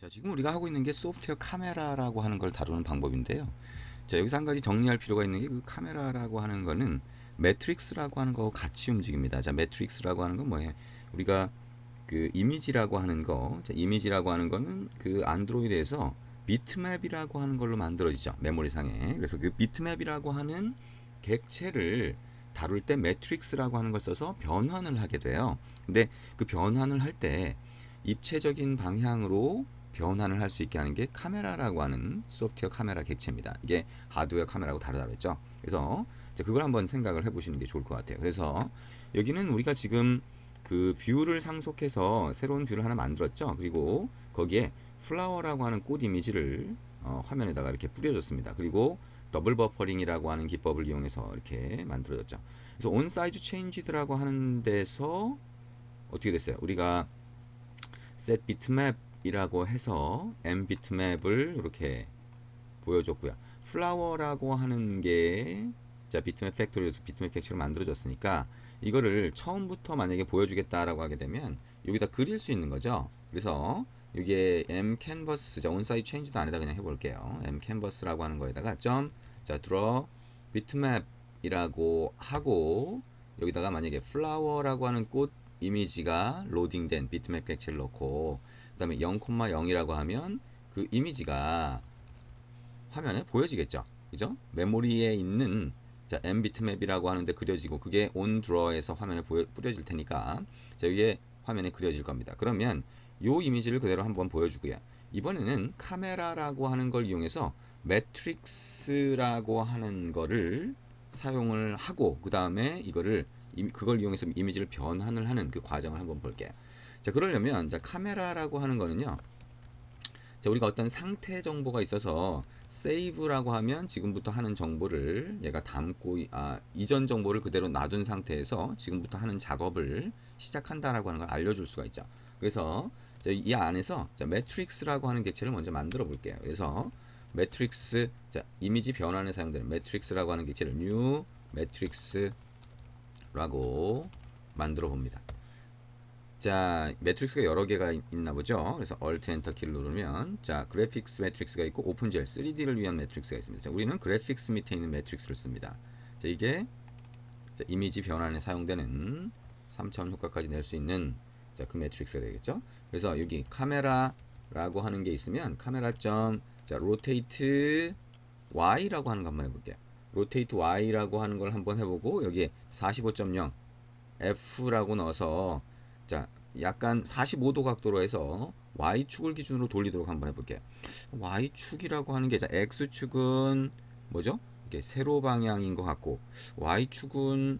자, 지금 우리가 하고 있는 게 소프트웨어 카메라라고 하는 걸 다루는 방법인데요. 자, 여기서 한 가지 정리할 필요가 있는 게 그 카메라라고 하는 거는 매트릭스라고 하는 거와 같이 움직입니다. 자, 매트릭스라고 하는 건 뭐예요? 우리가 그 이미지라고 하는 거, 자, 이미지라고 하는 거는 그 안드로이드에서 비트맵이라고 하는 걸로 만들어지죠. 메모리상에. 그래서 그 비트맵이라고 하는 객체를 다룰 때 매트릭스라고 하는 걸 써서 변환을 하게 돼요. 근데 그 변환을 할 때 입체적인 방향으로 변환을 할 수 있게 하는 게 카메라라고 하는 소프트웨어 카메라 객체입니다. 이게 하드웨어 카메라하고 다르다고 했죠. 그래서 그걸 한번 생각을 해보시는 게 좋을 것 같아요. 그래서 여기는 우리가 지금 그 뷰를 상속해서 새로운 뷰를 하나 만들었죠. 그리고 거기에 플라워라고 하는 꽃 이미지를 화면에다가 이렇게 뿌려줬습니다. 그리고 더블 버퍼링이라고 하는 기법을 이용해서 이렇게 만들어졌죠. 그래서 온 사이즈 체인지드라고 하는 데서 어떻게 됐어요? 우리가 set 비트맵이라고 해서 m 비트맵을 이렇게 보여줬고요. 플라워라고 하는 게 자, 비트맵 팩토리에서 비트맵 객체로 만들어졌으니까 이거를 처음부터 만약에 보여주겠다라고 하게 되면 여기다 그릴 수 있는 거죠. 그래서 여기에 m 캔버스, 자, 온사이드 체인지도 안에다 그냥 해볼게요. m 캔버스라고 하는 거에다가 자, draw 비트맵이라고 하고 여기다가 만약에 플라워라고 하는 꽃 이미지가 로딩된 비트맵 객체를 넣고 그 다음에 0,0이라고 하면 그 이미지가 화면에 보여지겠죠. 그죠? 메모리에 있는 자, m 비트맵이라고 하는데 그려지고 그게 on draw에서 화면에 뿌려질 테니까 자, 이게 화면에 그려질 겁니다. 그러면 요 이미지를 그대로 한번 보여주고요. 이번에는 카메라라고 하는 걸 이용해서 매트릭스라고 하는 거를 사용을 하고 그 다음에 이거를 그걸 이용해서 이미지를 변환을 하는 그 과정을 한번 볼게요. 자, 그러려면 자, 카메라라고 하는 거는요. 자, 우리가 어떤 상태 정보가 있어서 save라고 하면 지금부터 하는 정보를 얘가 담고 이전 정보를 그대로 놔둔 상태에서 지금부터 하는 작업을 시작한다라고 하는 걸 알려줄 수가 있죠. 그래서 이 안에서 매트릭스라고 하는 객체를 먼저 만들어 볼게요. 그래서 매트릭스, 자, 이미지 변환에 사용되는 매트릭스라고 하는 객체를 new 매트릭스라고 만들어 봅니다. 자, 매트릭스가 여러 개가 있나 보죠. 그래서 Alt Enter 키를 누르면 자, 그래픽스 매트릭스가 있고 오픈젤 3D를 위한 매트릭스가 있습니다. 자, 우리는 그래픽스 밑에 있는 매트릭스를 씁니다. 자, 이게 자, 이미지 변환에 사용되는 3차원 효과까지 낼 수 있는 자, 그 매트릭스가 되겠죠. 그래서 여기 카메라라고 하는 게 있으면 카메라 점 자, rotate y라고 하는 거 한번 해볼게요. rotate y라고 하는 걸 한번 해보고 여기에 45.0 f라고 넣어서 자, 약간 45도 각도로 해서 Y축을 기준으로 돌리도록 한번 해볼게요. Y축이라고 하는 게, 자, X축은 뭐죠? 이게 세로 방향인 것 같고, Y축은,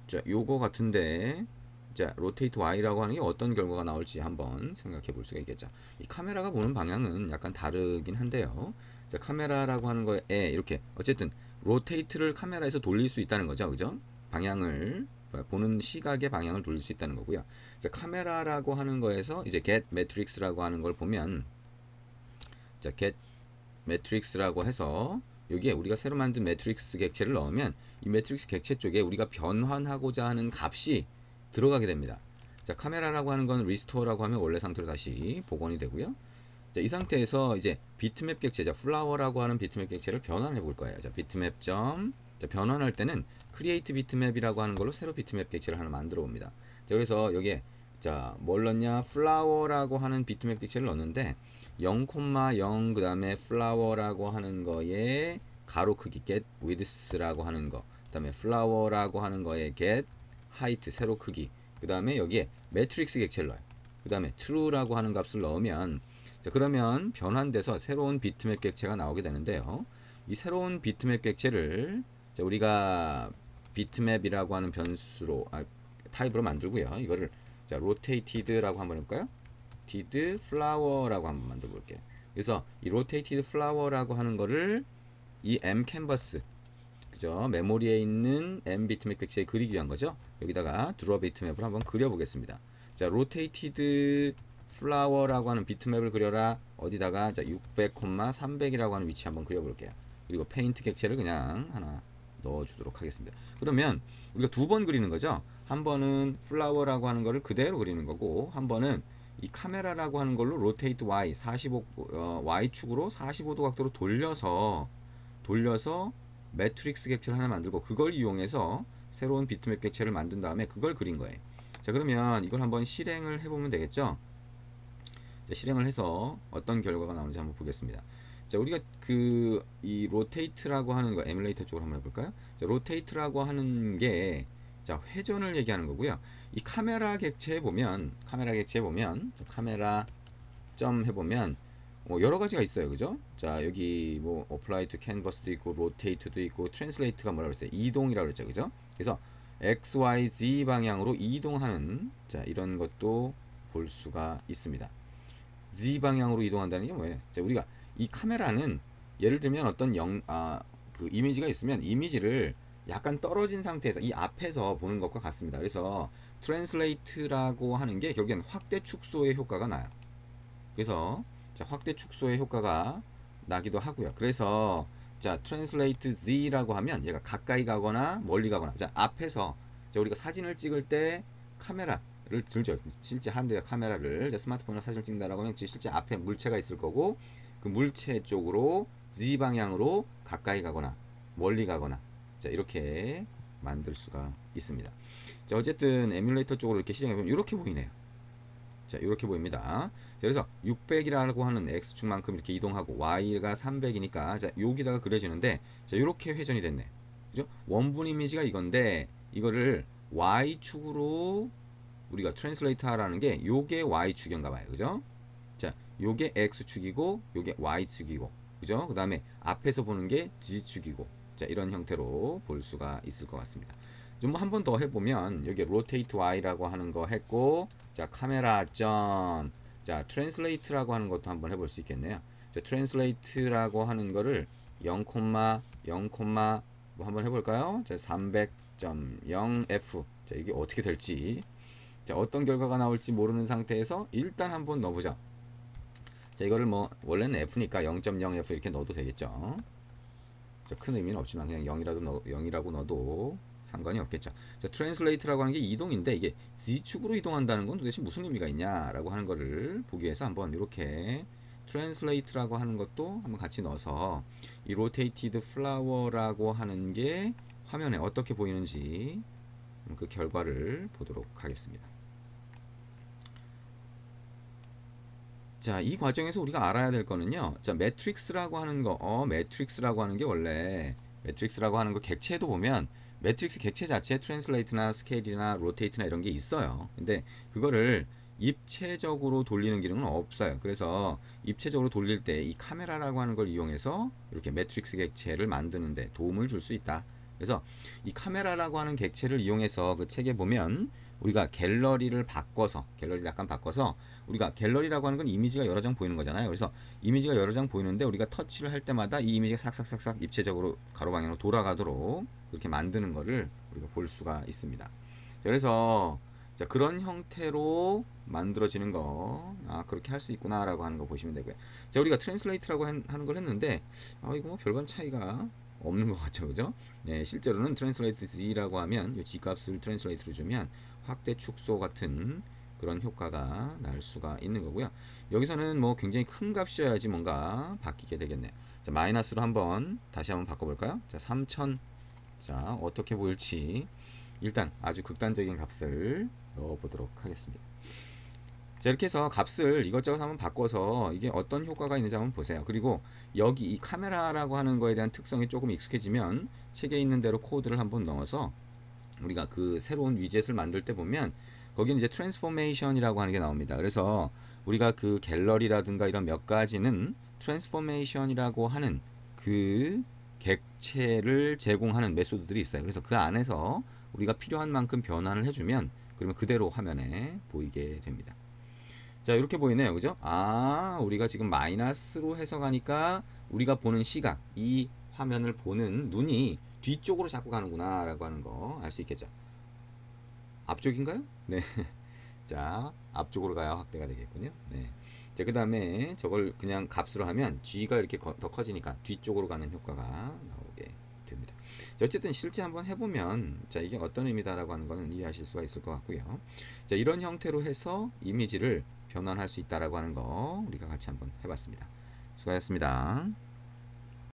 자, 요거 같은데, 자, 로테이트 Y라고 하는 게 어떤 결과가 나올지 한번 생각해 볼 수가 있겠죠. 이 카메라가 보는 방향은 약간 다르긴 한데요. 자, 카메라라고 하는 거에, 이렇게, 어쨌든, 로테이트를 카메라에서 돌릴 수 있다는 거죠. 그죠? 방향을, 보는 시각의 방향을 돌릴 수 있다는 거고요. 자, 카메라라고 하는 거에서 이제 get matrix라고 하는 걸 보면 자, get matrix라고 해서 여기에 우리가 새로 만든 매트릭스 객체를 넣으면 이 매트릭스 객체 쪽에 우리가 변환하고자 하는 값이 들어가게 됩니다. 자, 카메라라고 하는 건 restore라고 하면 원래 상태로 다시 복원이 되고요. 자, 이 상태에서 이제 비트맵 객체, 자, 플라워라고 하는 비트맵 객체를 변환해 볼 거예요. 자, 비트맵 점, 자, 변환할 때는 create 비트맵이라고 하는 걸로 새로 비트맵 객체를 하나 만들어 봅니다. 자, 그래서 여기에 자, 뭘 넣냐? 플라워라고 하는 비트맵 객체를 넣었는데 0,0 그 다음에 플라워라고 하는 거에 가로 크기 get width라고 하는 거, 그 다음에 플라워라고 하는 거에 get height 세로 크기, 그 다음에 여기에 매트릭스 객체를 넣어요. 그 다음에 true라고 하는 값을 넣으면 자, 그러면 변환돼서 새로운 비트맵 객체가 나오게 되는데요. 이 새로운 비트맵 객체를 자, 우리가 비트맵이라고 하는 변수로 타입으로 만들고요. 이거를 자, rotated라고 한번 해볼까요? did flower라고 한번 만들어 볼게요. 그래서 이 rotated flower라고 하는 거를 이 m canvas 그죠? 메모리에 있는 m 비트맵 객체에 그리기 위한 거죠. 여기다가 draw 비트맵을 한번 그려 보겠습니다. 자, rotated flower라고 하는 비트맵을 그려라. 어디다가 자, 600, 300이라고 하는 위치 한번 그려 볼게요. 그리고 페인트 객체를 그냥 하나 넣어 주도록 하겠습니다. 그러면 우리가 두 번 그리는 거죠. 한 번은 플라워라고 하는 거를 그대로 그리는 거고 한 번은 이 카메라라고 하는 걸로 로테이트 Y 45 Y축으로 45도 각도로 돌려서 매트릭스 객체를 하나 만들고 그걸 이용해서 새로운 비트맵 객체를 만든 다음에 그걸 그린 거예요. 자, 그러면 이걸 한번 실행을 해보면 되겠죠. 자, 실행을 해서 어떤 결과가 나오는지 한번 보겠습니다. 자, 우리가 이 로테이트라고 하는 거 에뮬레이터 쪽으로 한번 해볼까요? 자, 로테이트라고 하는 게 자, 회전을 얘기하는 거고요. 이 카메라 객체에 보면 카메라 점 해보면 여러 가지가 있어요, 그죠? 자, 여기 뭐 apply to canvas도 있고 rotate도 있고 translate가 뭐라고 그랬어요? 이동이라고 그랬죠, 그죠? 그래서 x, y, z 방향으로 이동하는 자, 이런 것도 볼 수가 있습니다. z 방향으로 이동한다는 게 뭐예요? 자, 우리가 이 카메라는 예를 들면 어떤 그 이미지가 있으면 이미지를 약간 떨어진 상태에서 이 앞에서 보는 것과 같습니다. 그래서 translate라고 하는 게 결국엔 확대 축소의 효과가 나요. 그래서 자, 확대 축소의 효과가 나기도 하고요. 그래서 자, translate z라고 하면 얘가 가까이 가거나 멀리 가거나 자, 앞에서 자, 우리가 사진을 찍을 때 카메라를 들죠. 실제 한 대의 카메라를 자, 스마트폰으로 사진을 찍는다라고 하면 실제 앞에 물체가 있을 거고 그 물체 쪽으로 z 방향으로 가까이 가거나 멀리 가거나 자, 이렇게 만들 수가 있습니다. 자, 어쨌든 에뮬레이터 쪽으로 이렇게 시작해보면 이렇게 보이네요. 자, 이렇게 보입니다. 자, 그래서 600이라고 하는 x축만큼 이렇게 이동하고 y가 300이니까 자, 여기다가 그려지는데 자, 이렇게 회전이 됐네. 그죠? 원본 이미지가 이건데 이거를 y축으로 우리가 트랜슬레이트 하라는 게 요게 y축인가 봐요. 그죠? 자, 요게 x축이고 요게 y축이고 그죠? 그 다음에 앞에서 보는 게 z축이고 자, 이런 형태로 볼 수가 있을 것 같습니다. 좀 한 번 더 해보면 여기 rotate y라고 하는 거 했고 자, 카메라 점 자, translate라고 하는 것도 한번 해볼 수 있겠네요. 자, translate라고 하는 거를 0, 0, 뭐 한번 해볼까요? 자, 300.0f 자, 이게 어떻게 될지 자, 어떤 결과가 나올지 모르는 상태에서 일단 한번 넣어보자. 자, 이거를 뭐 원래는 f니까 0.0f 이렇게 넣어도 되겠죠. 자, 큰 의미는 없지만 그냥 0이라고 넣어도 상관이 없겠죠. 자, translate라고 하는 게 이동인데 이게 z축으로 이동한다는 건 도대체 무슨 의미가 있냐라고 하는 거를 보기 위해서 한번 이렇게 translate라고 하는 것도 한번 같이 넣어서 이 rotated flower라고 하는 게 화면에 어떻게 보이는지 그 결과를 보도록 하겠습니다. 자, 이 과정에서 우리가 알아야 될 거는요. 자, 매트릭스라고 하는 거, 매트릭스라고 하는 게 원래 매트릭스라고 하는 거 객체도 보면 매트릭스 객체 자체에 트랜슬레이트나 스케일이나 로테이트나 이런 게 있어요. 근데 그거를 입체적으로 돌리는 기능은 없어요. 그래서 입체적으로 돌릴 때 이 카메라라고 하는 걸 이용해서 이렇게 매트릭스 객체를 만드는데 도움을 줄 수 있다. 그래서 이 카메라라고 하는 객체를 이용해서 그 책에 보면 우리가 갤러리를 약간 바꿔서 우리가 갤러리라고 하는 건 이미지가 여러 장 보이는 거잖아요. 그래서 이미지가 여러 장 보이는데 우리가 터치를 할 때마다 이 이미지가 싹싹싹싹 입체적으로 가로 방향으로 돌아가도록 그렇게 만드는 거를 우리가 볼 수가 있습니다. 그래서 자, 그런 형태로 만들어지는 거 그렇게 할 수 있구나라고 하는 거 보시면 되고요. 자, 우리가 트랜슬레이트라고 하는 걸 했는데 이거 뭐 별반 차이가 없는 것 같죠, 그죠? 네, 실제로는 트랜슬레이트 z라고 하면 이 g 값을 트랜슬레이트로 주면 확대 축소 같은 그런 효과가 날 수가 있는 거고요. 여기서는 뭐 굉장히 큰 값이어야지 뭔가 바뀌게 되겠네요. 자, 마이너스로 다시 한번 바꿔볼까요? 자, 3000. 자, 어떻게 보일지 일단 아주 극단적인 값을 넣어보도록 하겠습니다. 자, 이렇게 해서 값을 이것저것 한번 바꿔서 이게 어떤 효과가 있는지 한번 보세요. 그리고 여기 이 카메라라고 하는 거에 대한 특성이 조금 익숙해지면 책에 있는 대로 코드를 한번 넣어서 우리가 그 새로운 위젯을 만들 때 보면 거기는 이제 트랜스포메이션이라고 하는 게 나옵니다. 그래서 우리가 그 갤러리라든가 이런 몇 가지는 트랜스포메이션이라고 하는 그 객체를 제공하는 메소드들이 있어요. 그래서 그 안에서 우리가 필요한 만큼 변환을 해주면 그러면 그대로 화면에 보이게 됩니다. 자, 이렇게 보이네요. 그죠? 우리가 지금 마이너스로 해석하니까 우리가 보는 시각, 이 화면을 보는 눈이 뒤쪽으로 자꾸 가는구나 라고 하는 거 알 수 있겠죠. 앞쪽인가요? 네. 자, 앞쪽으로 가야 확대가 되겠군요. 네. 자, 그 다음에 저걸 그냥 값으로 하면 G가 이렇게 더 커지니까 뒤쪽으로 가는 효과가 나오게 됩니다. 자, 어쨌든 실제 한번 해보면 자, 이게 어떤 의미다라고 하는 거는 이해하실 수가 있을 것 같고요. 자, 이런 형태로 해서 이미지를 변환할 수 있다라고 하는 거 우리가 같이 한번 해봤습니다. 수고하셨습니다.